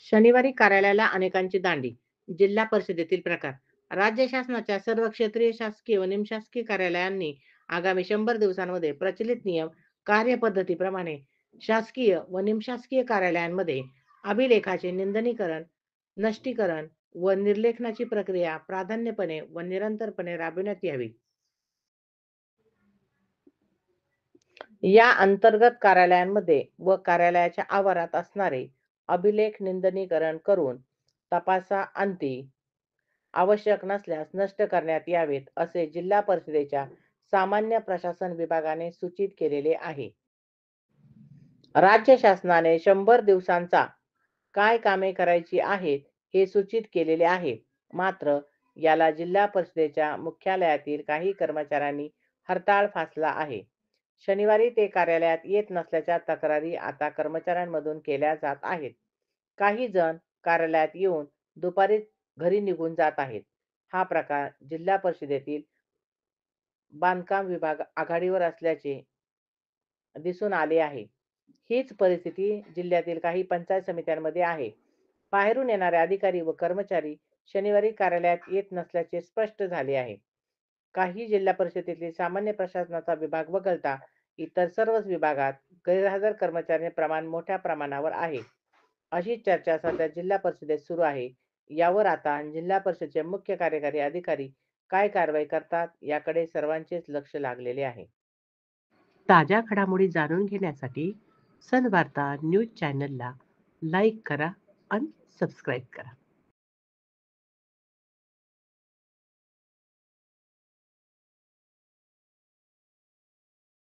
शनिवारी कार्यालयाला अनेकांची दांडी. जिल्हा परिषदेतील प्रकार. राज्य शासनाच्या सर्व क्षेत्रीय शासकीय व निमशासकीय कार्यालयांनी आगामी 100 दिवसांमध्ये प्रचलित नियम कार्यपद्धतीप्रमाणे शासकीय व निमशासकीय कार्यालयांमध्ये अभिलेखाचे निंदनीकरण, नष्टीकरण व निर्लेखनाची प्रक्रिया प्राधान्यपणे व निरंतरपणे राबविण्यात यावी. या अंतर्गत कार्यालयांमध्ये व कार्यालयाच्या आवारात असणारे अभिलेख निंदनीकरण करून तपासाअंती आवश्यक नसल्यास नष्ट करण्यात यावेत, असे जिल्हा परिषदेच्या सामान्य प्रशासन विभागाने सूचित केलेले आहे. राज्य शासनाने 100 दिवसांचा काय कामे करायची आहेत हे सूचित केलेले आहे. मात्र याला जिल्हा परिषदेच्या मुख्यालयातील काही कर्मचाऱ्यांनी हरताळ फासला आहे. शनिवारी ते कार्यालयात येत नसल्याच्या तक्रारी आता कर्मचाऱ्यांमधून केल्या जात आहेत. काही जण कार्यालयात येऊन दुपारी घरी निघून जात आहेत. हा प्रकार जिल्हा परिषदेतील बांधकाम विभाग आघाडीवर असल्याचे दिसून आले आहे. हीच परिस्थिती जिल्ह्यातील काही पंचायत समित्यांमध्ये आहे. बाहेरून येणारे अधिकारी व कर्मचारी शनिवारी कार्यालयात येत नसल्याचे स्पष्ट झाले आहे. काही जिल्हा परिषदेतील सामान्य प्रशासनाचा विभाग वगळता इतर सर्वच विभागात गैरहजर कर्मचारी प्रमाण मोठ्या प्रमाणावर आहे. अशी चर्चा सध्या जिल्हा परिषदेत सुरू आहे. यावर आता जिल्हा परिषदेचे मुख्य कार्यकारी अधिकारी काय कारवाई करतात याकडे सर्वांचेच लक्ष लागलेले आहे. ताज्या घडामोडी जाणून घेण्यासाठी सन वार्ता न्यूज चॅनलला लाईक करा आणि सबस्क्राईब करा.